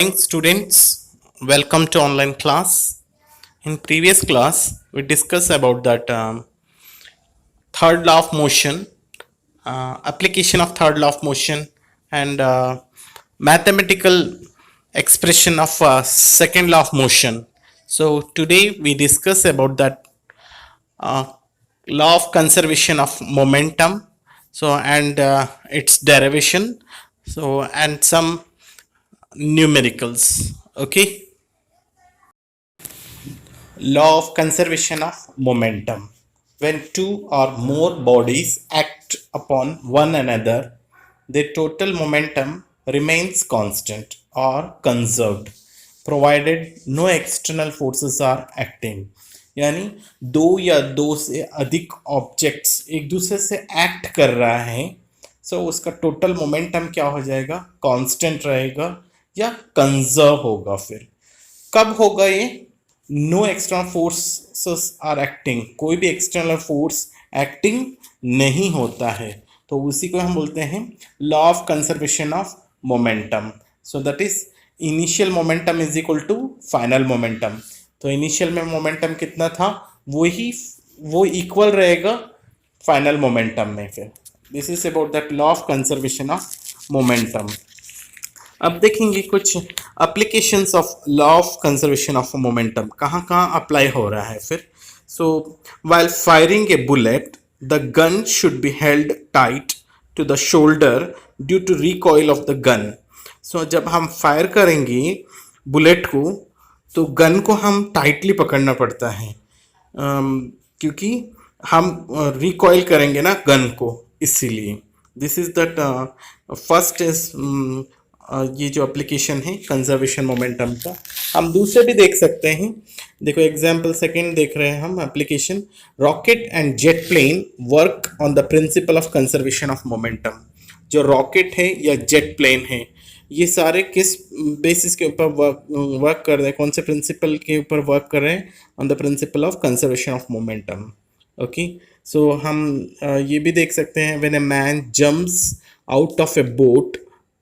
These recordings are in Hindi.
Morning students, welcome to online class. In previous class, we discussed about that third law of motion, application of third law of motion, and mathematical expression of second law of motion. So today we discuss about that uh, law of conservation of momentum. So and its derivation. So and some numericals. Okay. Law of conservation of momentum. When two or more bodies act upon one another, their total momentum remains constant or conserved, provided no external forces are acting. यानी दो या दो से अधिक ऑब्जेक्ट्स एक दूसरे से एक्ट कर रहा है, सो उसका टोटल मोमेंटम क्या हो जाएगा, कांस्टेंट रहेगा या कंजर्व होगा. फिर कब होगा ये? No external forces are acting, कोई भी एक्सटर्नल फोर्स एक्टिंग नहीं होता है, तो उसी को हम बोलते हैं law of conservation of momentum. So that is initial momentum is equal to final momentum. तो इनिशियल में मोमेंटम कितना था, वो इक्वल रहेगा फाइनल मोमेंटम में. फिर this is about that law of conservation of momentum. अब देखेंगे कुछ applications of law of conservation of momentum कहाँ कहाँ अप्लाई हो रहा है. फिर so while firing a bullet the gun should be held tight to the shoulder due to recoil of the gun. So जब हम फायर करेंगे बुलेट को तो गन को हम टाइटली पकड़ना पड़ता है, क्योंकि हम रिकॉइल करेंगे ना गन को, इसीलिए. This is that first is ये जो एप्लीकेशन है कंजर्वेशन मोमेंटम का. हम दूसरे भी देख सकते हैं. देखो एग्जांपल सेकंड देख रहे हैं हम application. Rocket and jet plane work on the principle of conservation of momentum. जो रॉकेट है या जेट प्लेन है, ये सारे किस बेसिस के ऊपर वर्क कर रहे हैं, कौन से प्रिंसिपल के ऊपर वर्क कर रहे हैं? On the principle of conservation of momentum. Okay, so हम ये भी देख सकते हैं when a man jumps out of a boat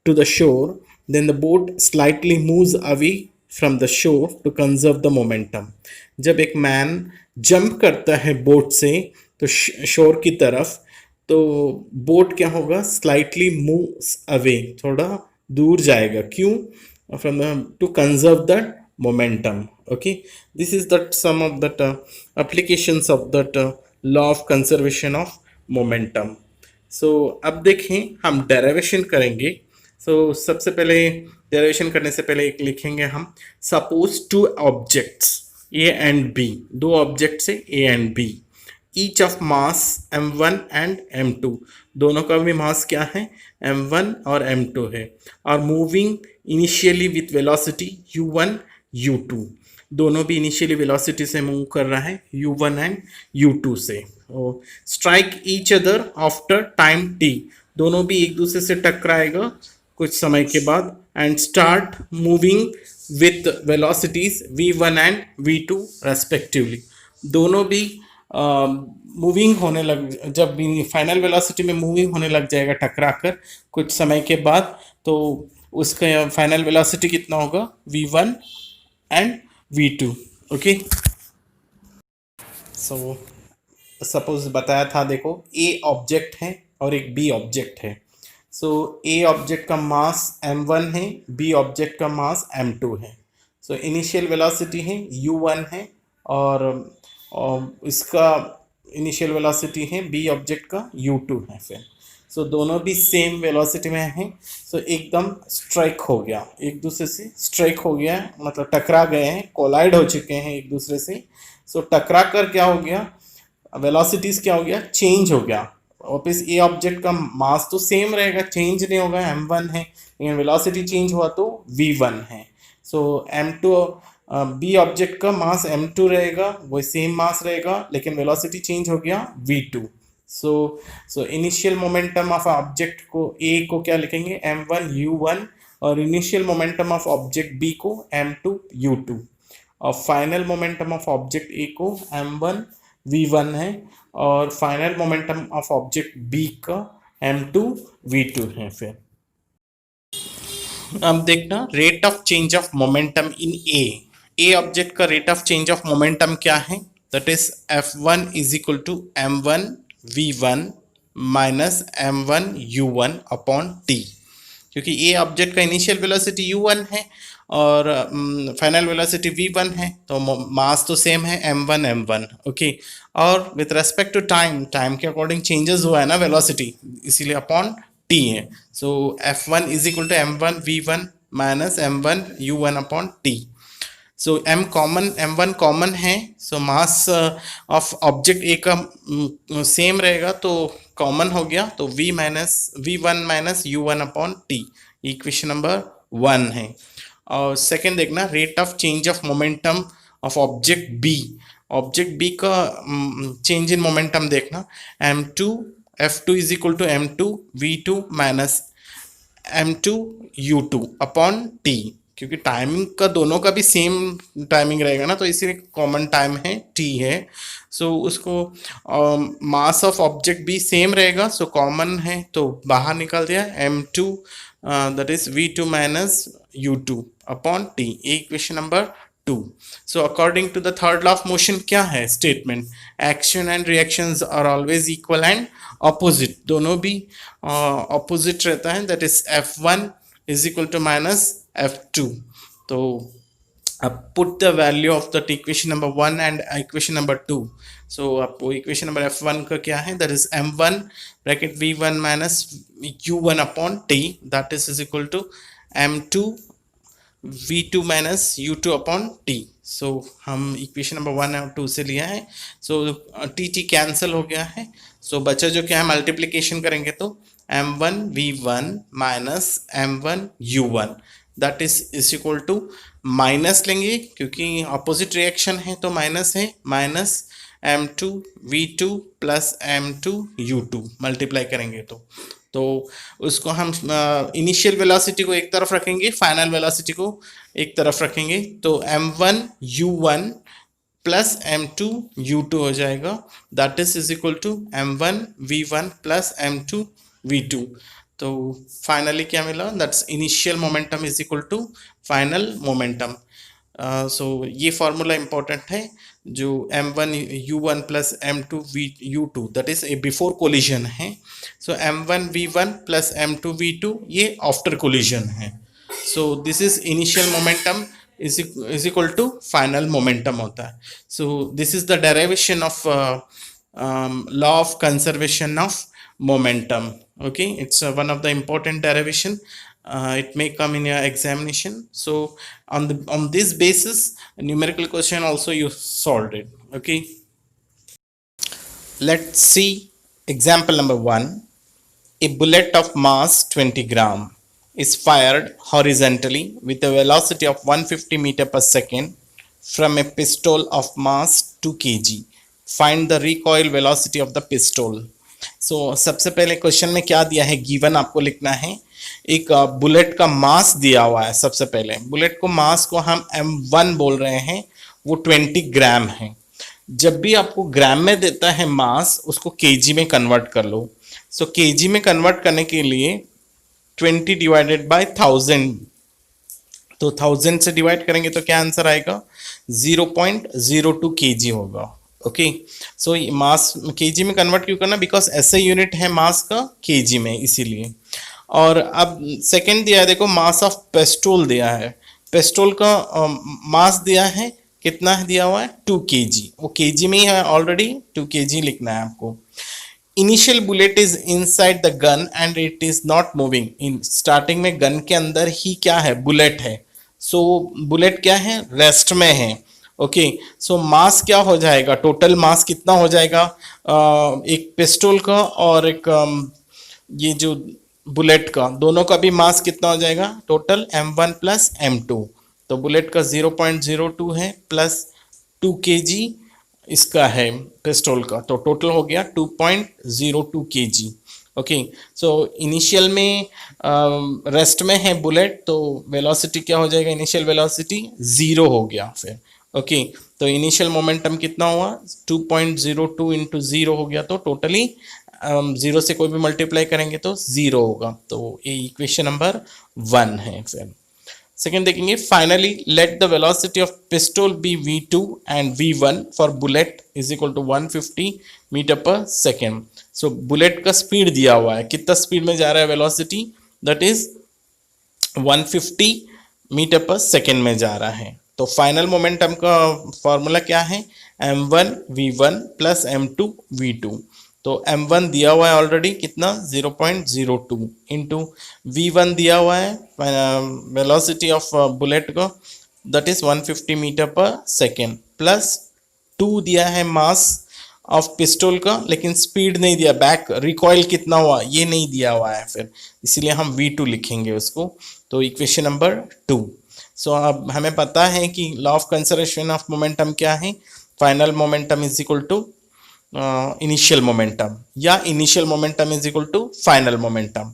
to the shore, then the boat slightly moves away from the shore to conserve the momentum. जब एक मैन जंप करता है बोट से तो शोर की तरफ, तो बोट क्या होगा, स्लाइटली मूव्स अवे, थोड़ा दूर जाएगा. क्यों? From to conserve the momentum. Okay, this is that some of that applications of that law of conservation of momentum. So अब देखें हम डेरिवेशन करेंगे. सो सबसे पहले डेरिवेशन करने से पहले एक लिखेंगे हम. Suppose two objects A and B, दो ऑब्जेक्ट्स है A and B, each of mass m1 and m2, दोनों का भी मास क्या है, m1 और m2 है, और moving initially with velocity u1 u2, दोनों भी इनिशियली वेलोसिटी से मूव कर रहा है u1 एंड u2 से. Strike each other after time t, दोनों भी एक दूसरे से टकराएगा कुछ समय के बाद, and start moving with velocities v1 and v2 respectively. दोनों भी मूविंग होने लग, जब फाइनल वेलोसिटी में मूविंग होने लग जाएगा टकरा कर कुछ समय के बाद, तो उसका फाइनल वेलोसिटी कितना होगा, v1 and v2. Okay, so suppose बताया था, देखो ए ऑब्जेक्ट है और एक बी ऑब्जेक्ट है. सो ए ऑब्जेक्ट का मास m1 है, बी ऑब्जेक्ट का मास m2 है. सो इनिशियल वेलोसिटी है u1 है, और इसका इनिशियल वेलोसिटी है बी ऑब्जेक्ट का u2 है. फिर सो दोनों भी सेम वेलोसिटी में हैं. सो एकदम स्ट्राइक हो गया, एक दूसरे से स्ट्राइक हो गया, मतलब टकरा गए हैं, कोलाइड हो चुके हैं एक दूसरे से. सो टकरा कर क्या हो गया, वेलोसिटीज क्या हो गया, चेंज हो गया. वापस ए ऑब्जेक्ट का मास तो सेम रहेगा, चेंज नहीं होगा, m1 है, लेकिन वेलोसिटी चेंज हुआ तो v1 है. सो m2 बी ऑब्जेक्ट का मास m2 रहेगा, वो सेम मास रहेगा, लेकिन वेलोसिटी चेंज हो गया v2. So initial momentum of object को ए को क्या लिखेंगे, m1 u1, और initial momentum of object B को m2 u2, और final momentum of object A को m1 v1 है, और final momentum of object B का m2 v2 है. फिर अब देखना rate of change of momentum in a object का rate of change of momentum क्या है, that is F1 is equal to m1 v1 minus m1 u1 upon T, क्योंकि ए ऑब्जेक्ट का इनिशियल वेलोसिटी u1 है और फाइनल वेलोसिटी v1 है, तो मास तो सेम है m1 m1, ओके। और with respect to time, time के अकॉर्डिंग चेंजेस हुआ है ना वेलोसिटी, इसीलिए अपॉन टी है। So F1 is equal to m1 v1 minus m1 u1 upon t. So m1 common है, सो मास ऑफ ऑब्जेक्ट ए का सेम रहेगा तो कॉमन हो गया, तो v1 minus u1 upon T, equation number 1 है। और सेकेंड देखना rate of change of momentum of object B, object B का चेंज इन मोमेंटम देखना, F2 is equal to m2 v2 minus m2 u2 upon T, क्योंकि टाइमिंग का दोनों का भी सेम टाइमिंग रहेगा ना, तो इसीलिए कॉमन टाइम है टी है। सो उसको मास ऑफ ऑब्जेक्ट भी सेम रहेगा, सो कॉमन है तो बाहर निकल दिया m2 that is v2 minus u2 upon T, equation number 2। So according to the third law of motion क्या है statement, action and reactions are always equal and opposite, दोनों भी ऑपोजिट रहता है, that is F1 is equal to minus F2। तो अब put the value of the equation number 1 and equation number 2। So आपको इक्वेशन नंबर F1 का क्या है, that is m1 bracket v1 minus u1 upon t, that is equal to m2 v2 minus u2 upon t. So हम इक्वेशन नंबर 1 और 2 से लिया है, सो टी कैंसिल हो गया है, सो बचा जो क्या है मल्टीप्लीकेशन करेंगे तो m1 v1 minus m1 u1 that is equal to, minus लेंगे क्योंकि अपोजिट रिएक्शन है तो माइनस है, minus m2 v2 plus m2 u2 multiply करेंगे तो उसको हम इनिशियल वेलोसिटी को एक तरफ रखेंगे, फाइनल वेलोसिटी को एक तरफ रखेंगे, तो m1 u1 plus m2 u2 हो जाएगा, that is equal to m1 v1 plus m2 v2। तो फाइनली क्या मिला, that's initial momentum is equal to final momentum. So ये फॉर्मूला इंपॉर्टेंट है, जो m1 u1 plus m2 u2 that is a before collision है, so m1 v1 plus m2 v2 ये आफ्टर कोलिजन है। So this is initial momentum is equal to final momentum होता है। So this is the derivation of law of conservation of momentum, okay, it's one of the important derivation, it may come in your examination, so on this basis a numerical question also you solved it, okay। Let's see example number 1, a bullet of mass 20 gram is fired horizontally with a velocity of 150 meter per second from a pistol of mass 2 kg. Find the recoil velocity of the pistol. So सबसे पहले क्वेश्चन में क्या दिया है, गिवन आपको लिखना है, एक बुलेट का मास दिया हुआ है। सबसे पहले बुलेट को मास को हम m1 बोल रहे हैं, वो 20 ग्राम है। जब भी आपको ग्राम में देता है मास, उसको केजी में कन्वर्ट कर लो। सो केजी में कन्वर्ट करने के लिए 20 डिवाइडेड बाय 1000, तो 1000 से डिवाइड करेंगे तो क्या आंसर आएगा, 0.02 केजी होगा, ओके। सो मास केजी में कन्वर्ट क्यों करना, बिकॉज ऐसे यूनिट है मास का केजी में, इसीलिए। और अब सेकंड दिया है, देखो मास ऑफ पेस्टोल दिया है, पेस्टोल का मास दिया है, कितना दिया हुआ है 2 केजी, वो केजी में ही है ऑलरेडी, 2 केजी लिखना है आपको। Initial bullet is inside the gun and it is not moving, in starting में गन के अंदर ही क्या है, बुलेट है, सो बुलेट क्या है, रेस्ट में है, ओके। सो मास क्या हो जाएगा, टोटल मास कितना हो जाएगा, एक पिस्टल का और एक ये जो बुलेट का, दोनों का भी मास कितना हो जाएगा, टोटल m1 प्लस m2, तो बुलेट का 0.02 है प्लस 2 kg इसका है पिस्टल का, तो टोटल हो गया 2.02 kg, ओके। सो इनिशियल में रेस्ट में है बुलेट, तो वेलोसिटी क्या हो जाएगा, इनिशियल वेलोसिटी 0 हो गया फिर, ओके। तो इनिशियल मोमेंटम कितना हुआ, 2.02 इंटू 0 हो गया, तो टोटली जीरो से कोई भी मल्टीप्लाई करेंगे तो जीरो होगा, तो ये इक्वेशन नंबर 1 है। फिर सेकेंड देखेंगे, finally let the velocity of pistol be v2 and v1 for bullet is equal to 150 metre पर सेकेंड। सो बुलेट का स्पीड दिया हुआ है, कितना स्पीड में जा रहा है वेलोसिटी, दैट इज 150 मीटर पर सेकेंड में जा रहा है। तो फाइनल मोमेंटम का फॉर्मूला क्या है, m1 v1 plus m2 v2। तो m1 दिया हुआ है ऑलरेडी कितना 0.02 इंटू v1 दिया हुआ है वेलोसिटी ऑफ बुलेट को, दैट इज 150 मीटर पर सेकेंड, प्लस 2 दिया है मास ऑफ पिस्टल का, लेकिन स्पीड नहीं दिया, बैक रिकॉइल कितना हुआ ये नहीं दिया हुआ है फिर, इसीलिए हम v2 लिखेंगे उसको। तो इक्वेशन नंबर 2। सो अब हमें पता है कि law of conservation of momentum क्या है, final momentum is equal to initial momentum, या initial momentum is equal to final momentum.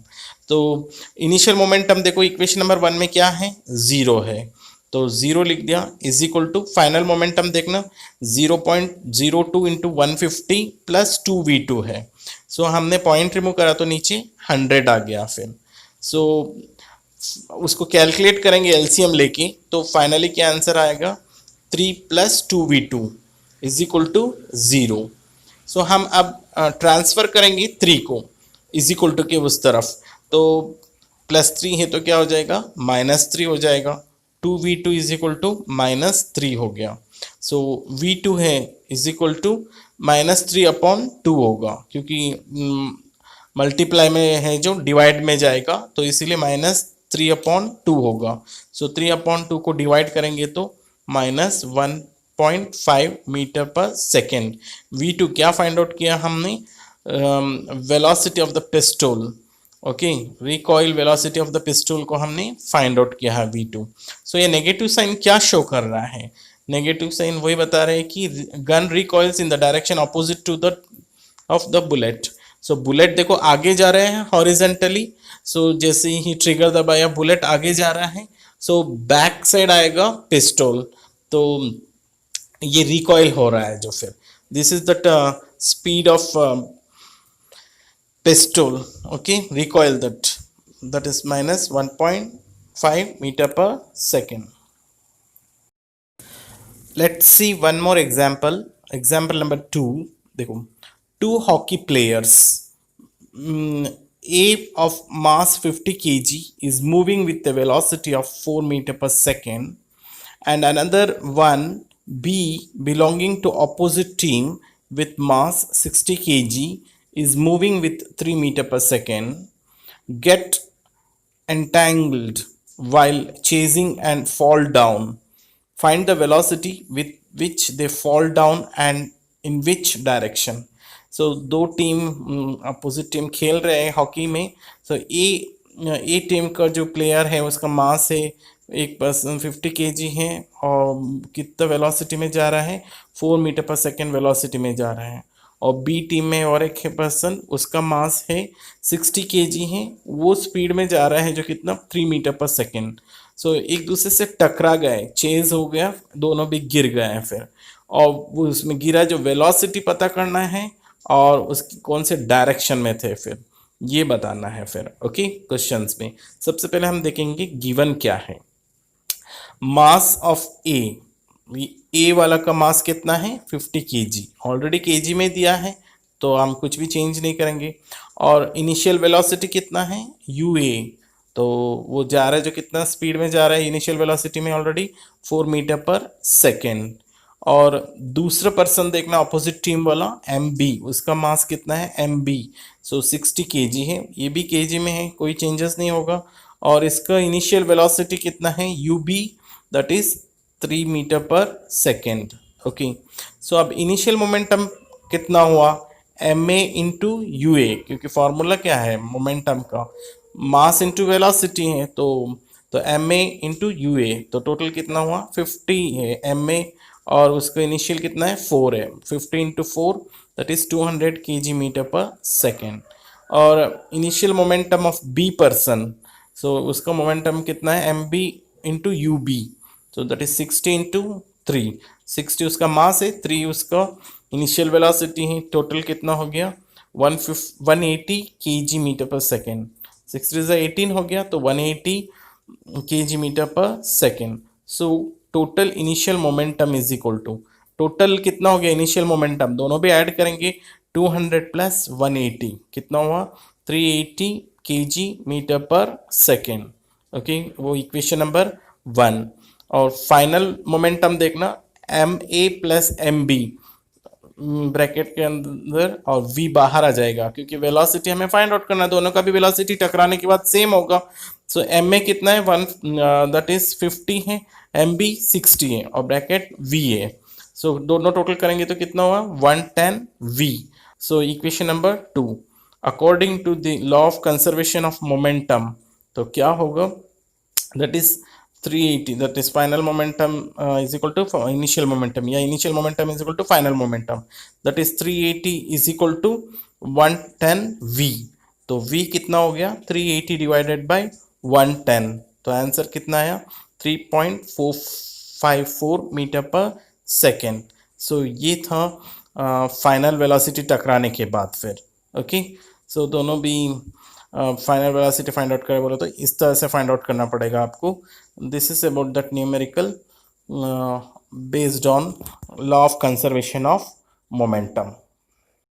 तो इनिशियल मोमेंटम देखो इक्वेशन नंबर 1 में क्या है, जीरो है, तो जीरो लिख दिया, is equal to final momentum देखना 0.02 इंटू 150 प्लस 2v2 है। सो हमने पॉइंट रिमूव करा तो नीचे 100 आ गया फिर। सो उसको कैलकुलेट करेंगे एलसीएम लेके, तो फाइनली क्या आंसर आएगा, 3 plus 2v2 is equal to 0। So हम अब ट्रांसफर करेंगे 3 को इज इक्वल टू के उस तरफ, तो +3 है तो क्या हो जाएगा, -3 हो जाएगा, 2v2 इज इक्वल टू -3 हो गया। सो v2 है इज इक्वल टू -3/2 होगा, क्योंकि मल्टीप्लाई में है जो डिवाइड में जाएगा, तो इसीलिए -3/2 होगा। सो 3/2 को डिवाइड करेंगे तो -1.5 मीटर पर सेकेंड। v2 क्या फाइंड आउट किया हमने, velocity of the pistol, okay, recoil velocity of the pistol को हमने फाइंड आउट किया है v2। सो ये नेगेटिव साइन क्या शो कर रहा है, नेगेटिव साइन वही बता रहे हैं कि gun recoils in the direction opposite to the of the bullet. So bullet देखो आगे जा रहे हैं हॉरिजेंटली, सो जैसे ही ट्रिगर दबाया बुलेट आगे जा रहा है, सो बैक साइड आएगा पिस्टल, तो ये रिकॉइल हो रहा है जो फिर, this is the speed of pistol, okay, recoil that is -1.5 meter per second. Let's see one more example, example number 2। देखो, 2 hockey players, A of mass 50 kg is moving with a velocity of 4 meter per second, and another one, B, belonging to opposite team with mass 60 kg is moving with 3 meter per second, get entangled while chasing and fall down. Find the velocity with which they fall down and in which direction. So दो टीम अपोजिट टीम खेल रहे हैं हॉकी में, so ए टीम का जो प्लेयर है उसका मास है एक पर्सन 50 kg है, और कितना वेलोसिटी में जा रहा है, 4 मीटर पर सेकेंड वेलोसिटी में जा रहा है, और बी टीम में और एक है पर्सन उसका मास है 60 kg है, वो स्पीड में जा रहा है जो कितना 3 मीटर पर सेकेंड। सो एक दूसरे से टकरा गए, चेज हो गया, दोनों भी गिर गए हैं फिर, और वो उसमें गिरा जो वेलोसिटी पता करना है और उसकी कौन से डायरेक्शन में थे फिर ये बताना है फिर। ओके, क्वेश्चंस में सबसे पहले हम देखेंगे गिवन क्या है, मास ऑफ ए वाला का मास कितना है 50 kg, ऑलरेडी kg में दिया है तो हम कुछ भी चेंज नहीं करेंगे, और इनिशियल वेलोसिटी कितना है ua, तो वो जा रहा है जो कितना स्पीड में जा रहा है इनिशियल वेलोसिटी में ऑलरेडी 4 मीटर पर सेकेंड, और दूसरा पर्सन देखना अपोजिट टीम वाला mb, उसका मास कितना है mb, सो 60 kg है, ये भी kg में है, कोई चेंजेस नहीं होगा, और इसका इनिशियल वेलोसिटी कितना है ub, दैट इज 3 मीटर पर सेकेंड। ओके, सो अब इनिशियल मोमेंटम कितना हुआ ma इंटू यूए, क्योंकि फॉर्मूला क्या है मोमेंटम का, मास इंटू वेलोसिटी है, तो ma इंटू यूए, तो टोटल कितना हुआ 50 है ma, और उसका इनिशियल कितना है 4 है, 50 into 4 that is 200 kg metre पर सेकेंड, और initial momentum of B person, सो उसका मोमेंटम कितना है mb इंटू यूb, तो दैट इज 60 इंटू 3, 60 उसका मास है, 3 उसका इनिशियल वेलोसिटी है, टोटल कितना हो गया 180 kg मीटर पर सेकेंड, 6 18 हो गया, तो 180 kg मीटर पर second. So total initial momentum is equal to, total कितना हो गया इनिशियल मोमेंटम, दोनों भी ऐड करेंगे, 200 प्लस 180 कितना हुआ, 380 kg मीटर पर सेकेंड. ओके, वो इक्वेशन नंबर 1. और फाइनल मोमेंटम देखना, M A plus M B bracket के अंदर और v बाहर आ जाएगा, क्योंकि वेलोसिटी हमें फाइंड आउट करना है, दोनों का भी वेलोसिटी टकराने के बाद सेम होगा. सो एम ए कितना है, 1 दैट इज 50 है, एम बी 60 है और ब्रैकेट v है. सो दोनों टोटल करेंगे तो कितना हुआ, 110 v. So equation number 2, according to the law of conservation of momentum, तो क्या होगा, that is 380, that is final momentum is equal to initial momentum, या initial momentum is equal to final momentum, that is 380 is equal to 110 v. तो v कितना हो गया, 380 डिवाइडेड बाय 110, तो आंसर कितना आया, 3.454 मीटर पर सेकेंड. सो ये था फाइनल वेलोसिटी टकराने के बाद फिर. ओके, सो दोनों भी फाइनल वेलोसिटी फाइंड आउट करें बोलो तो इस तरह से फाइंड आउट करना पड़ेगा आपको. This is about that numerical based on law of conservation of momentum.